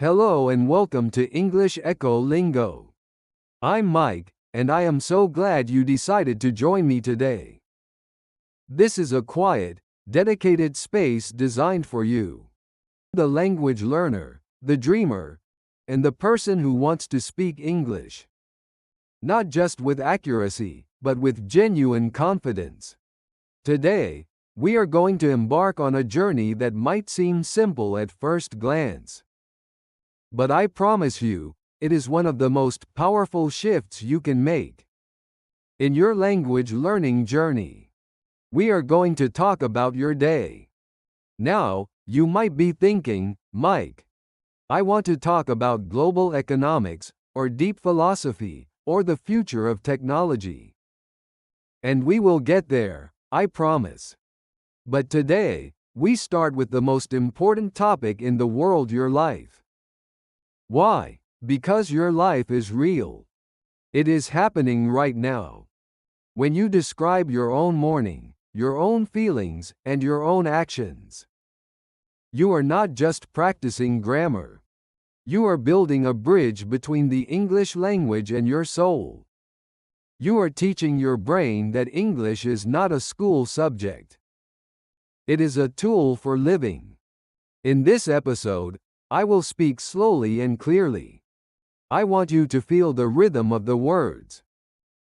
Hello and welcome to English EchoLingo. I'm Mike, and I am so glad you decided to join me today. This is a quiet, dedicated space designed for you, the language learner, the dreamer, and the person who wants to speak English. Not just with accuracy, but with genuine confidence. Today, we are going to embark on a journey that might seem simple at first glance. But I promise you, it is one of the most powerful shifts you can make in your language learning journey. We are going to talk about your day. Now, you might be thinking, Mike, I want to talk about global economics, or deep philosophy, or the future of technology. And we will get there, I promise. But today, we start with the most important topic in the world: your life. Why? Because your life is real. It is happening right now. When you describe your own morning, your own feelings, and your own actions, you are not just practicing grammar. You are building a bridge between the English language and your soul. You are teaching your brain that English is not a school subject. It is a tool for living. In this episode, I will speak slowly and clearly. I want you to feel the rhythm of the words.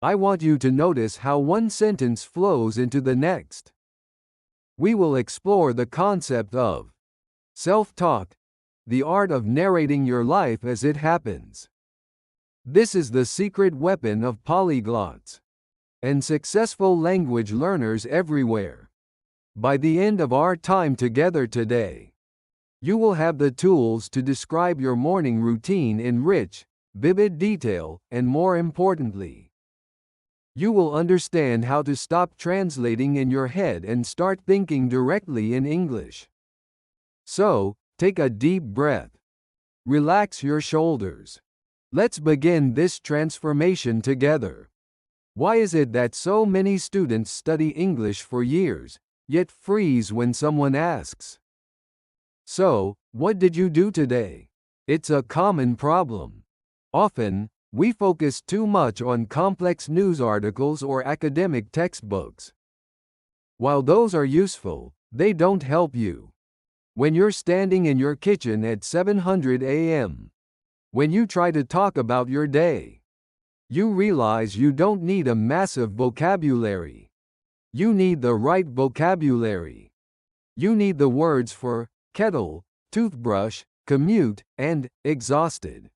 I want you to notice how one sentence flows into the next. We will explore the concept of self-talk, the art of narrating your life as it happens. This is the secret weapon of polyglots and successful language learners everywhere. By the end of our time together today, you will have the tools to describe your morning routine in rich, vivid detail, and more importantly, you will understand how to stop translating in your head and start thinking directly in English. So, take a deep breath. Relax your shoulders. Let's begin this transformation together. Why is it that so many students study English for years, yet freeze when someone asks, "So, what did you do today?" It's a common problem. Often, we focus too much on complex news articles or academic textbooks. While those are useful, they don't help you when you're standing in your kitchen at 700 a.m. When you try to talk about your day, you realize you don't need a massive vocabulary. You need the right vocabulary. You need the words for kettle, toothbrush, commute, and exhausted.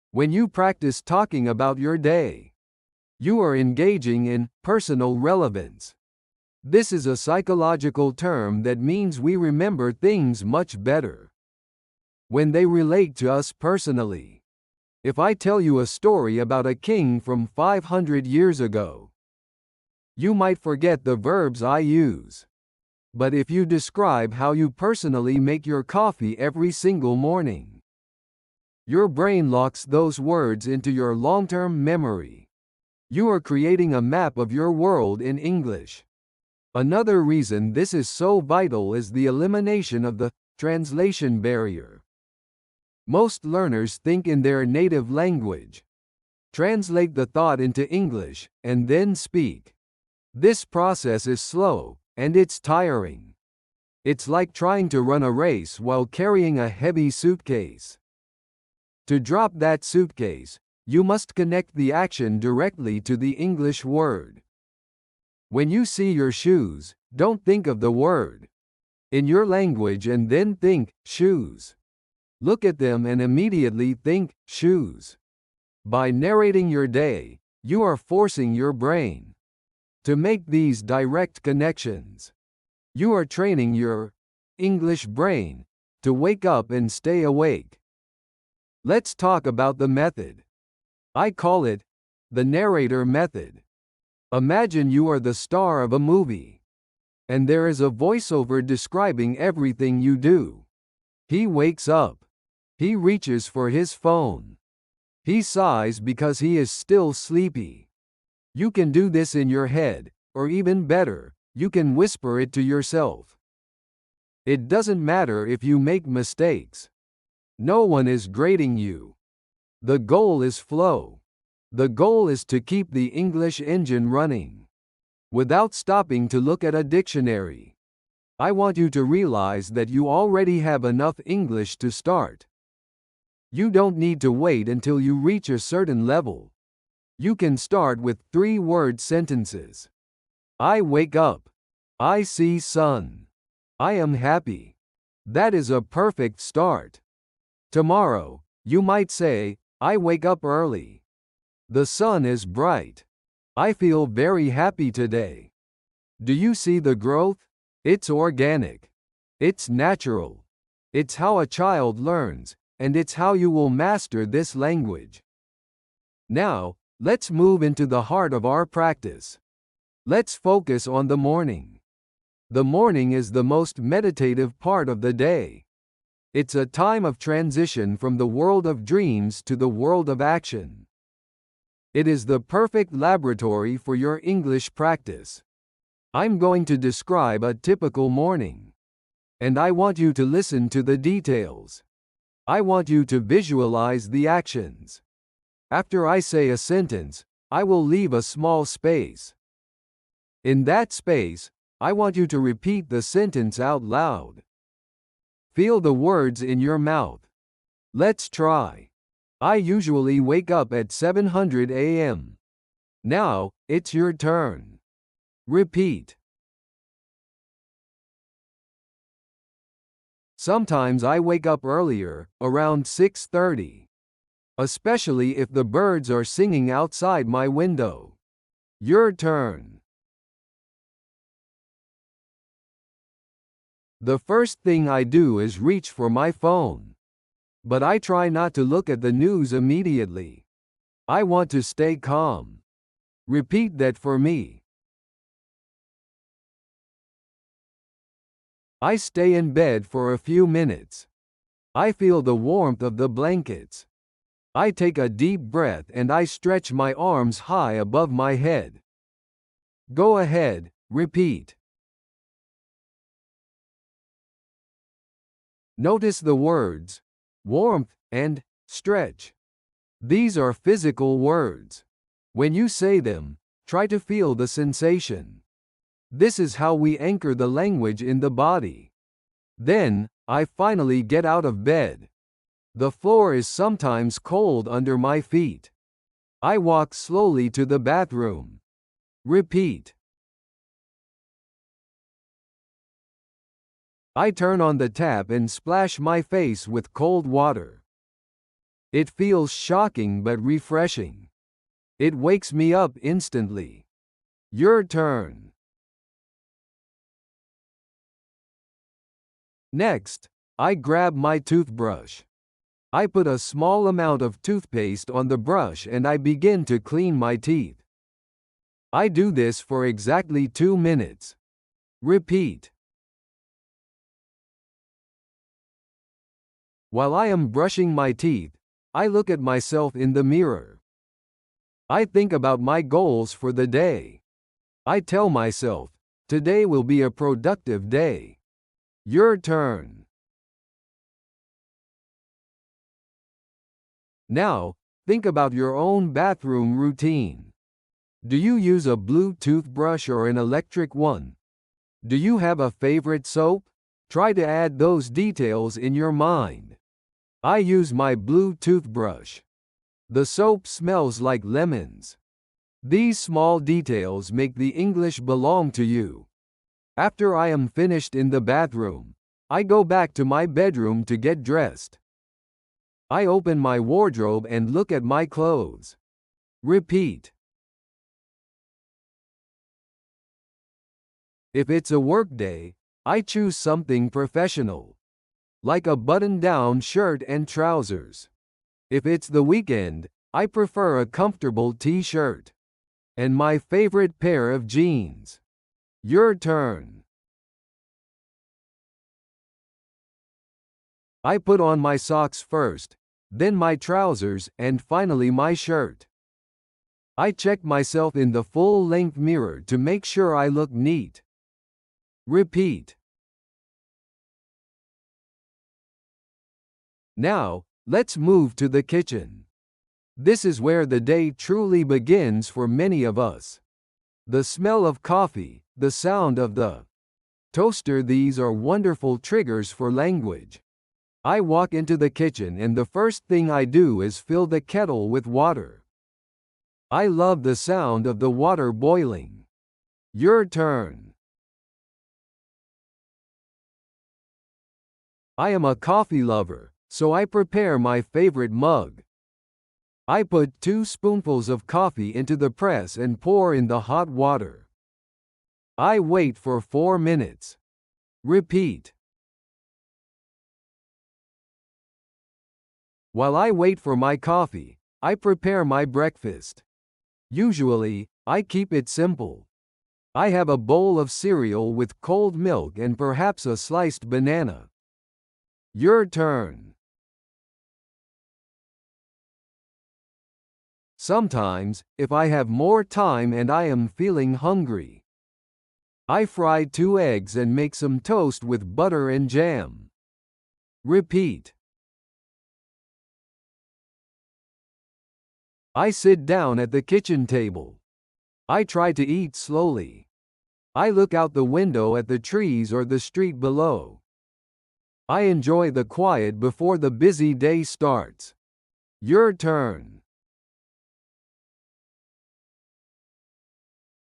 When you practice talking about your day, you are engaging in personal relevance. This is a psychological term that means we remember things much better when they relate to us personally. If I tell you a story about a king from 500 years ago, you might forget the verbs I use. But if you describe how you personally make your coffee every single morning, your brain locks those words into your long-term memory. You are creating a map of your world in English. Another reason this is so vital is the elimination of the translation barrier. Most learners think in their native language, translate the thought into English, and then speak. This process is slow, and it's tiring. It's like trying to run a race while carrying a heavy suitcase. To drop that suitcase, you must connect the action directly to the English word. When you see your shoes, don't think of the word in your language and then think shoes. Look at them and immediately think shoes. By narrating your day, you are forcing your brain to make these direct connections. You are training your English brain to wake up and stay awake. Let's talk about the method. I call it the Narrator Method. Imagine you are the star of a movie, and there is a voiceover describing everything you do. He wakes up. He reaches for his phone. He sighs because he is still sleepy. You can do this in your head, or even better, you can whisper it to yourself. It doesn't matter if you make mistakes. No one is grading you. The goal is flow. The goal is to keep the English engine running without stopping to look at a dictionary. I want you to realize that you already have enough English to start. You don't need to wait until you reach a certain level. You can start with 3-word sentences. I wake up. I see sun. I am happy. That is a perfect start. Tomorrow, you might say, I wake up early. The sun is bright. I feel very happy today. Do you see the growth? It's organic. It's natural. It's how a child learns, and it's how you will master this language. Now, let's move into the heart of our practice. Let's focus on the morning. The morning is the most meditative part of the day. It's a time of transition from the world of dreams to the world of action. It is the perfect laboratory for your English practice. I'm going to describe a typical morning. And I want you to listen to the details. I want you to visualize the actions. After I say a sentence, I will leave a small space. In that space, I want you to repeat the sentence out loud. Feel the words in your mouth. Let's try. I usually wake up at 7:00 a.m. Now, it's your turn. Repeat. Sometimes I wake up earlier, around 6:30. Especially if the birds are singing outside my window. Your turn. The first thing I do is reach for my phone. But I try not to look at the news immediately. I want to stay calm. Repeat that for me. I stay in bed for a few minutes. I feel the warmth of the blankets. I take a deep breath and I stretch my arms high above my head. Go ahead, repeat. Notice the words warmth and stretch. These are physical words. When you say them, try to feel the sensation. This is how we anchor the language in the body. Then, I finally get out of bed. The floor is sometimes cold under my feet. I walk slowly to the bathroom. Repeat. I turn on the tap and splash my face with cold water. It feels shocking but refreshing. It wakes me up instantly. Your turn. Next, I grab my toothbrush. I put a small amount of toothpaste on the brush and I begin to clean my teeth. I do this for exactly 2 minutes. Repeat. While I am brushing my teeth, I look at myself in the mirror. I think about my goals for the day. I tell myself, today will be a productive day. Your turn. Now, think about your own bathroom routine. Do you use a blue toothbrush or an electric one? Do you have a favorite soap? Try to add those details in your mind. I use my blue toothbrush. The soap smells like lemons. These small details make the English belong to you. After I am finished in the bathroom, I go back to my bedroom to get dressed. I open my wardrobe and look at my clothes. Repeat. If it's a work day, I choose something professional, like a button-down shirt and trousers. If it's the weekend, I prefer a comfortable t-shirt and my favorite pair of jeans. Your turn. I put on my socks first, then my trousers, and finally my shirt. I check myself in the full-length mirror to make sure I look neat. Repeat. Now, let's move to the kitchen. This is where the day truly begins for many of us. The smell of coffee, the sound of the toaster, these are wonderful triggers for language. I walk into the kitchen and the first thing I do is fill the kettle with water. I love the sound of the water boiling. Your turn. I am a coffee lover, so I prepare my favorite mug. I put 2 spoonfuls of coffee into the press and pour in the hot water. I wait for 4 minutes. Repeat. While I wait for my coffee, I prepare my breakfast. Usually, I keep it simple. I have a bowl of cereal with cold milk and perhaps a sliced banana. Your turn. Sometimes, if I have more time and I am feeling hungry, I fry 2 eggs and make some toast with butter and jam. Repeat. I sit down at the kitchen table. I try to eat slowly. I look out the window at the trees or the street below. I enjoy the quiet before the busy day starts. Your turn.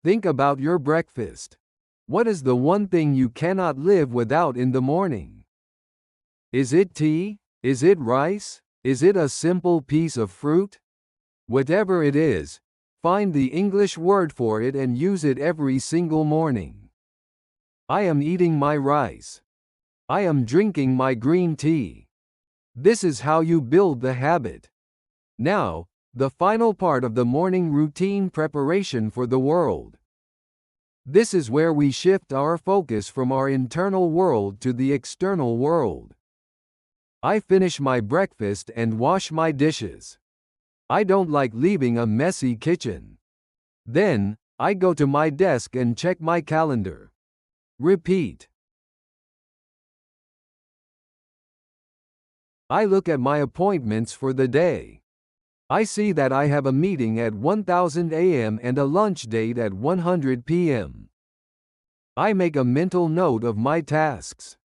Think about your breakfast. What is the one thing you cannot live without in the morning? Is it tea? Is it rice? Is it a simple piece of fruit? Whatever it is, find the English word for it and use it every single morning. I am eating my rice. I am drinking my green tea. This is how you build the habit. Now, the final part of the morning routine: preparation for the world. This is where we shift our focus from our internal world to the external world. I finish my breakfast and wash my dishes. I don't like leaving a messy kitchen. Then, I go to my desk and check my calendar. Repeat. I look at my appointments for the day. I see that I have a meeting at 1000 a.m. and a lunch date at 100 p.m. I make a mental note of my tasks.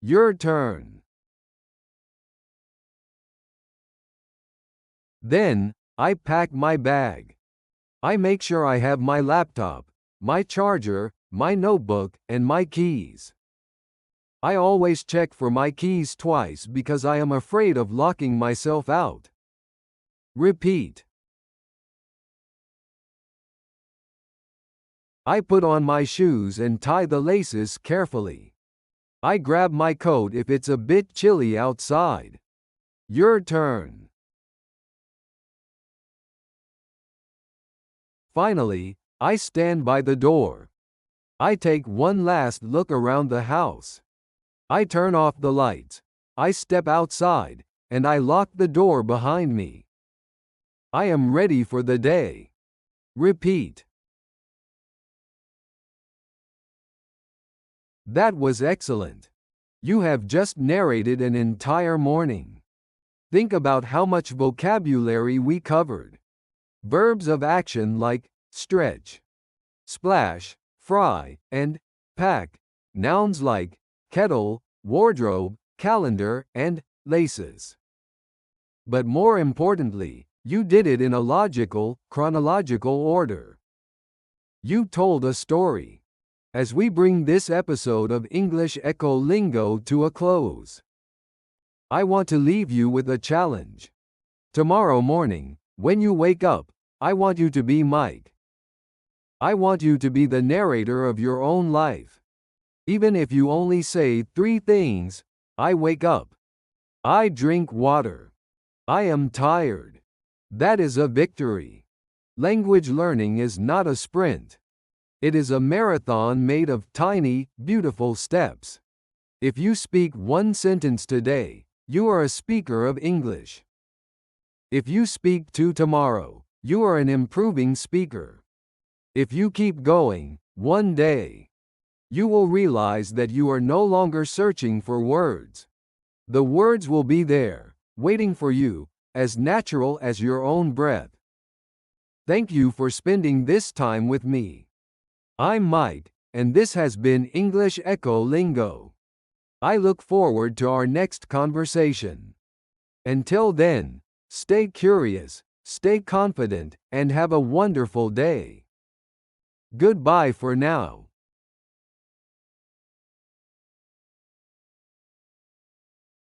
Your turn. Then, I pack my bag. I make sure I have my laptop, my charger, my notebook, and my keys. I always check for my keys twice because I am afraid of locking myself out. Repeat. I put on my shoes and tie the laces carefully. I grab my coat if it's a bit chilly outside. Your turn. Finally, I stand by the door. I take one last look around the house. I turn off the lights. I step outside, and I lock the door behind me. I am ready for the day. Repeat. That was excellent. You have just narrated an entire morning. Think about how much vocabulary we covered. Verbs of action like stretch, splash, fry, and pack. Nouns like kettle, wardrobe, calendar, and laces. But more importantly, you did it in a logical, chronological order. You told a story. As we bring this episode of English EchoLingo to a close, I want to leave you with a challenge. Tomorrow morning, when you wake up, I want you to be Mike. I want you to be the narrator of your own life. Even if you only say 3 things: I wake up, I drink water, I am tired. That is a victory. Language learning is not a sprint. It is a marathon made of tiny, beautiful steps. If you speak 1 sentence today, you are a speaker of English. If you speak 2 tomorrow, you are an improving speaker. If you keep going, one day, you will realize that you are no longer searching for words. The words will be there, waiting for you, as natural as your own breath. Thank you for spending this time with me. I'm Mike, and this has been English EchoLingo. I look forward to our next conversation. Until then, stay curious, stay confident, and have a wonderful day. Goodbye for now.